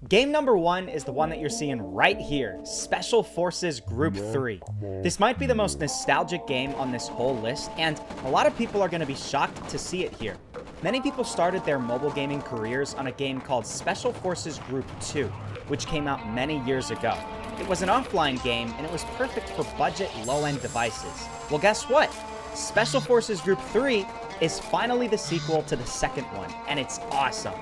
Game number 1 is the one that you're seeing right here, Special Forces Group 3. This might be the most nostalgic game on this whole list, and a lot of people are going to be shocked to see it here. Many people started their mobile gaming careers on a game called Special Forces Group 2, which came out many years ago. It was an offline game, and it was perfect for budget, low-end devices. Well, guess what? Special Forces Group 3 is finally the sequel to the second one, and it's awesome.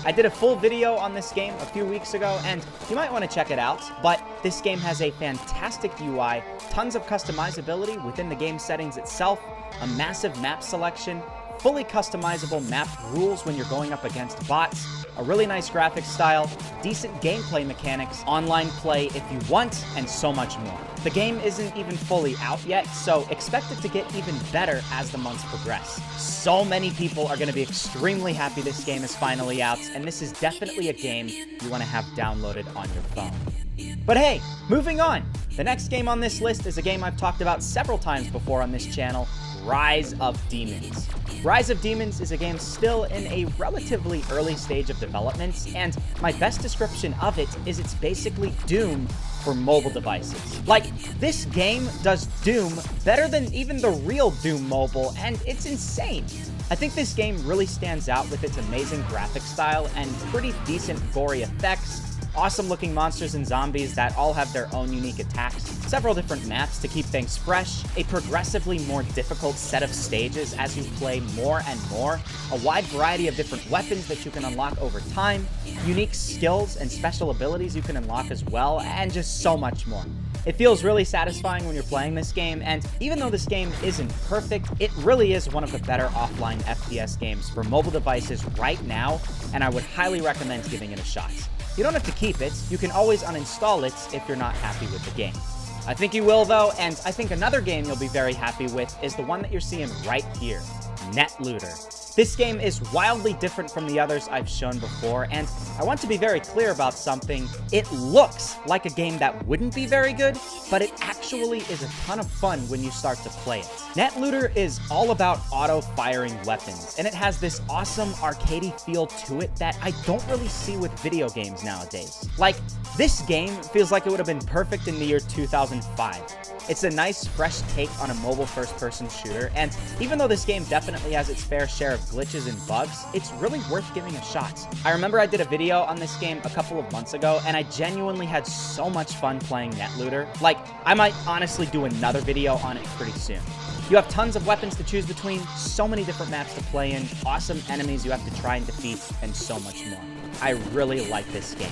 I did a full video on this game a few weeks ago, and you might want to check it out, but this game has a fantastic UI, tons of customizability within the game settings itself, a massive map selection, fully customizable map rules when you're going up against bots, a really nice graphics style, decent gameplay mechanics, online play if you want, and so much more. The game isn't even fully out yet, so expect it to get even better as the months progress. So many people are going to be extremely happy this game is finally out, and this is definitely a game you want to have downloaded on your phone. But hey, moving on! The next game on this list is a game I've talked about several times before on this channel, Rise of Demons. Rise of Demons is a game still in a relatively early stage of development, and my best description of it is it's basically Doom for mobile devices. Like, this game does Doom better than even the real Doom Mobile, and it's insane. I think this game really stands out with its amazing graphic style and pretty decent gory effects, awesome looking monsters and zombies that all have their own unique attacks, several different maps to keep things fresh, a progressively more difficult set of stages as you play more and more, a wide variety of different weapons that you can unlock over time, unique skills and special abilities you can unlock as well, and just so much more. It feels really satisfying when you're playing this game, and even though this game isn't perfect, it really is one of the better offline FPS games for mobile devices right now, and I would highly recommend giving it a shot. You don't have to keep it, you can always uninstall it if you're not happy with the game. I think you will though, and I think another game you'll be very happy with is the one that you're seeing right here, NetLooter. This game is wildly different from the others I've shown before, and I want to be very clear about something. It looks like a game that wouldn't be very good, but it actually is a ton of fun when you start to play it. NetLooter is all about auto-firing weapons, and it has this awesome arcadey feel to it that I don't really see with video games nowadays. Like, this game feels like it would have been perfect in the year 2005. It's a nice, fresh take on a mobile first-person shooter, and even though this game definitely has its fair share of glitches and bugs, it's really worth giving a shot. I remember I did a video on this game a couple of months ago, and I genuinely had so much fun playing NetLooter. Like, I might honestly do another video on it pretty soon. You have tons of weapons to choose between, so many different maps to play in, awesome enemies you have to try and defeat, and so much more. I really like this game.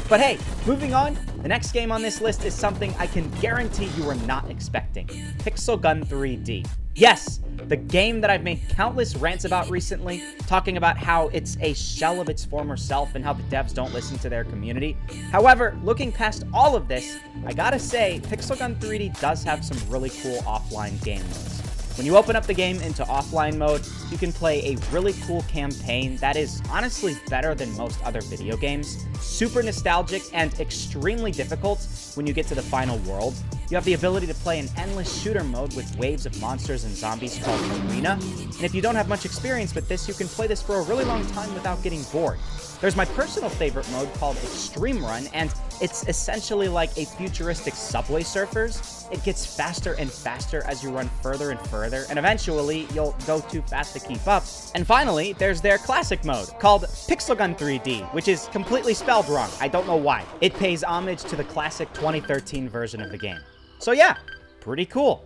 But hey, moving on, the next game on this list is something I can guarantee you were not expecting. Pixel Gun 3D. Yes, the game that I've made countless rants about recently, talking about how it's a shell of its former self and how the devs don't listen to their community. However, looking past all of this, I gotta say, Pixel Gun 3D does have some really cool offline game modes. When you open up the game into offline mode, you can play a really cool campaign that is honestly better than most other video games, super nostalgic and extremely difficult when you get to the final world. You have the ability to play an endless shooter mode with waves of monsters and zombies called Arena, and if you don't have much experience with this, you can play this for a really long time without getting bored. There's my personal favorite mode called Extreme Run, and it's essentially like a futuristic Subway Surfers. It gets faster and faster as you run further and further, and eventually you'll go too fast to keep up. And finally, there's their classic mode, called Pixel Gun 3D, which is completely spelled wrong. I don't know why. It pays homage to the classic 2013 version of the game. So yeah, pretty cool.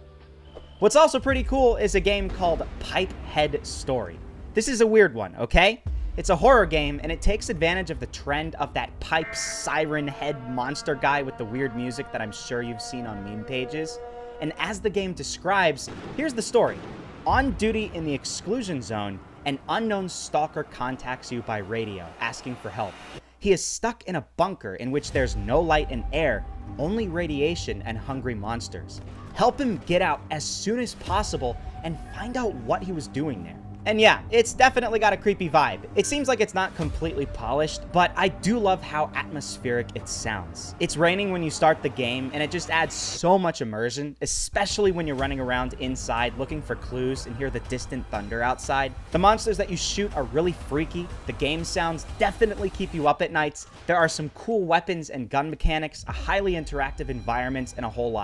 What's also pretty cool is a game called Pipehead Story. This is a weird one, okay? It's a horror game, and it takes advantage of the trend of that pipe siren head monster guy with the weird music that I'm sure you've seen on meme pages. And as the game describes, here's the story. On duty in the exclusion zone, an unknown stalker contacts you by radio, asking for help. He is stuck in a bunker in which there's no light and air, only radiation and hungry monsters. Help him get out as soon as possible and find out what he was doing there. And yeah, it's definitely got a creepy vibe. It seems like it's not completely polished, but I do love how atmospheric it sounds. It's raining when you start the game, and it just adds so much immersion, especially when you're running around inside looking for clues and hear the distant thunder outside. The monsters that you shoot are really freaky. The game sounds definitely keep you up at nights. There are some cool weapons and gun mechanics, a highly interactive environment, and a whole lot